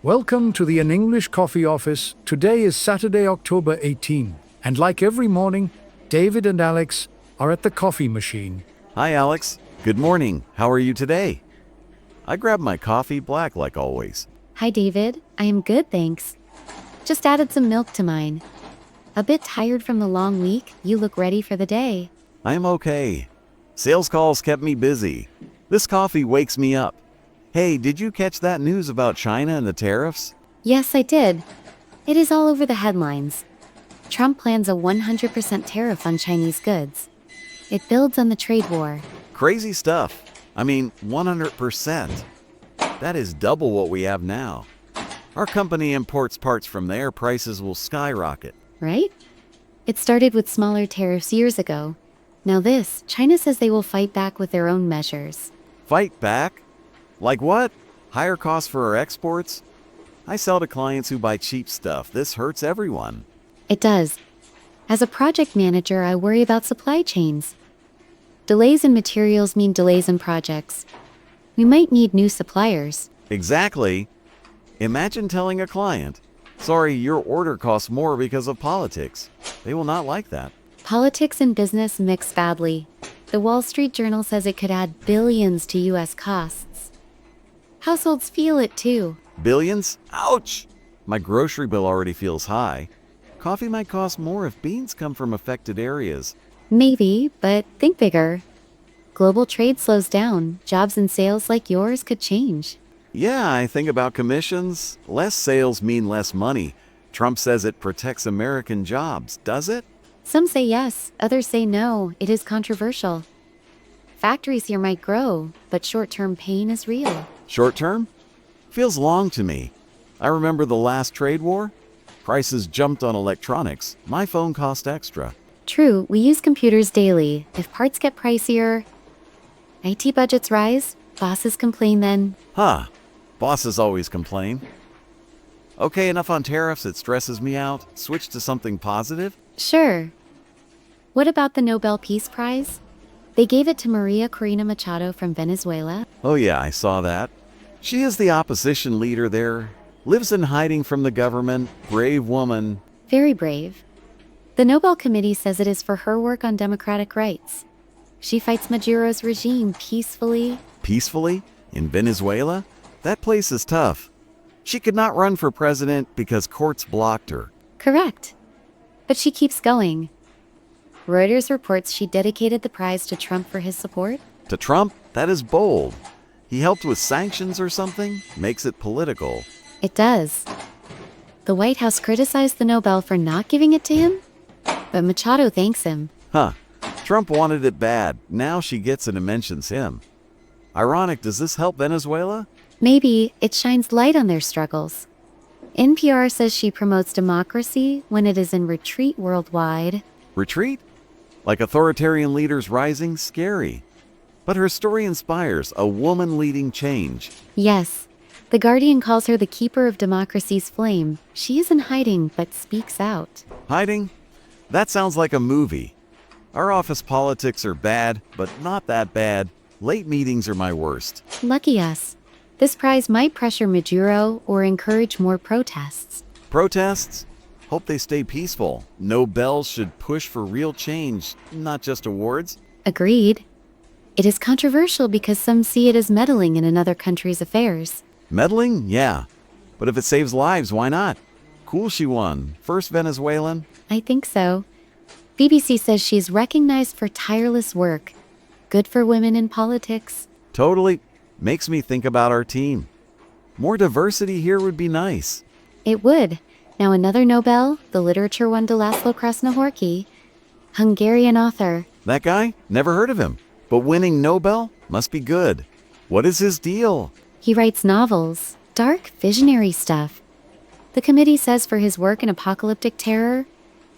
Welcome to the An English Coffee Office. Today is Saturday, October 18, and like every morning, David and Alex are at the coffee machine. Hi, Alex. Good morning. How are you today? I grabbed my coffee black like always. Hi, David. I am good, thanks. Just added some milk to mine. A bit tired from the long week. You look ready for the day. I am okay. Sales calls kept me busy. This coffee wakes me up. Hey, did you catch that news about China and the tariffs? Yes, I did. It is all over the headlines. Trump plans a 100% tariff on Chinese goods. It builds on the trade war. Crazy stuff. I mean, 100%. That is double what we have now. Our company imports parts from there, prices will skyrocket. Right? It started with smaller tariffs years ago. Now this, China says they will fight back with their own measures. Fight back? Like what? Higher costs for our exports? I sell to clients who buy cheap stuff. This hurts everyone. It does. As a project manager, I worry about supply chains. Delays in materials mean delays in projects. We might need new suppliers. Exactly. Imagine telling a client, sorry, your order costs more because of politics. They will not like that. Politics and business mix badly. The Wall Street Journal says it could add billions to U.S. costs. Households feel it too. Billions? Ouch! My grocery bill already feels high. Coffee might cost more if beans come from affected areas. Maybe, but think bigger. Global trade slows down. Jobs and sales like yours could change. Yeah, I think about commissions. Less sales mean less money. Trump says it protects American jobs, does it? Some say yes, others say no. It is controversial. Factories here might grow, but short-term pain is real. Short term? Feels long to me. I remember the last trade war. Prices jumped on electronics. My phone cost extra. True, we use computers daily. If parts get pricier, IT budgets rise, bosses complain then. Bosses always complain. Okay, enough on tariffs. It stresses me out. Switch to something positive. Sure. What about the Nobel Peace Prize? They gave it to Maria Corina Machado from Venezuela. Oh yeah, I saw that. She is the opposition leader there. Lives in hiding from the government. Brave woman. Very brave. The Nobel Committee says it is for her work on democratic rights. She fights Maduro's regime peacefully. Peacefully? In Venezuela? That place is tough. She could not run for president because courts blocked her. Correct. But she keeps going. Reuters reports she dedicated the prize to Trump for his support. To Trump? That is bold. He helped with sanctions or something? Makes it political. It does. The White House criticized the Nobel for not giving it to him, but Machado thanks him. Trump wanted it bad. Now she gets it and mentions him. Ironic, does this help Venezuela? Maybe it shines light on their struggles. NPR says she promotes democracy when it is in retreat worldwide. Retreat? Like authoritarian leaders rising? Scary. But her story inspires a woman leading change. Yes. The Guardian calls her the keeper of democracy's flame. She is in hiding, but speaks out. Hiding? That sounds like a movie. Our office politics are bad, but not that bad. Late meetings are my worst. Lucky us. This prize might pressure Maduro or encourage more protests. Protests? Hope they stay peaceful. Nobels should push for real change, not just awards. Agreed. It is controversial because some see it as meddling in another country's affairs. Meddling? Yeah. But if it saves lives, why not? Cool she won. First Venezuelan. I think so. BBC says she's recognized for tireless work. Good for women in politics. Totally. Makes me think about our team. More diversity here would be nice. It would. Now another Nobel, the literature one to Laszlo Krasznahorki, Hungarian author. That guy? Never heard of him. But winning Nobel must be good. What is his deal? He writes novels, dark, visionary stuff. The committee says for his work in apocalyptic terror,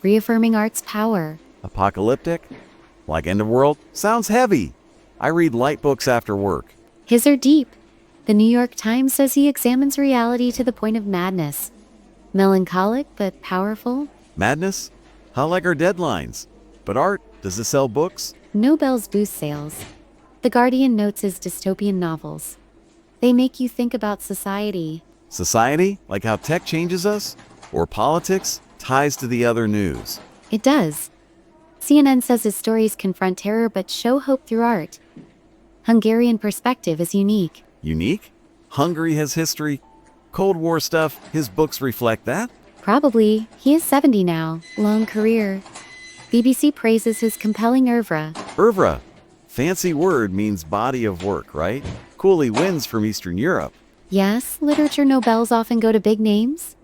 reaffirming art's power. Apocalyptic? Like end of world? Sounds heavy. I read light books after work. His are deep. The New York Times says he examines reality to the point of madness. Melancholic but powerful. Madness? How like our deadlines? But art, does it sell books? Nobel's boost sales. The Guardian notes his dystopian novels. They make you think about society. Society, like how tech changes us? Or politics, ties to the other news? It does. CNN says his stories confront terror but show hope through art. Hungarian perspective is unique. Unique? Hungary has history. Cold War stuff, his books reflect that? Probably. He is 70 now. Long career. BBC praises his compelling oeuvre. Oeuvre. Fancy word means body of work, right? Cooley wins from Eastern Europe. Yes, literature Nobels often go to big names.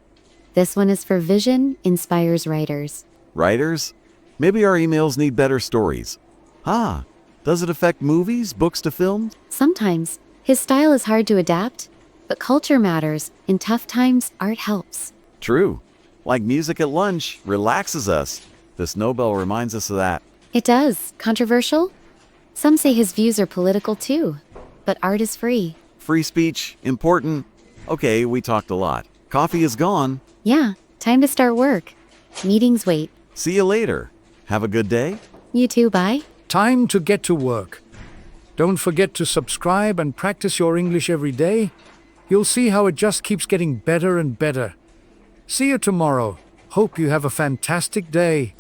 This one is for vision, inspires writers. Writers? Maybe our emails need better stories. Ah, does it affect movies, books to film? Sometimes, his style is hard to adapt, but culture matters. In tough times, art helps. True. Like music at lunch, relaxes us. This Nobel reminds us of that. It does. Controversial? Some say his views are political too, but art is free. Free speech, important. Okay, we talked a lot. Coffee is gone. Yeah, time to start work. Meetings wait. See you later. Have a good day. You too, bye. Time to get to work. Don't forget to subscribe and practice your English every day. You'll see how it just keeps getting better and better. See you tomorrow. Hope you have a fantastic day.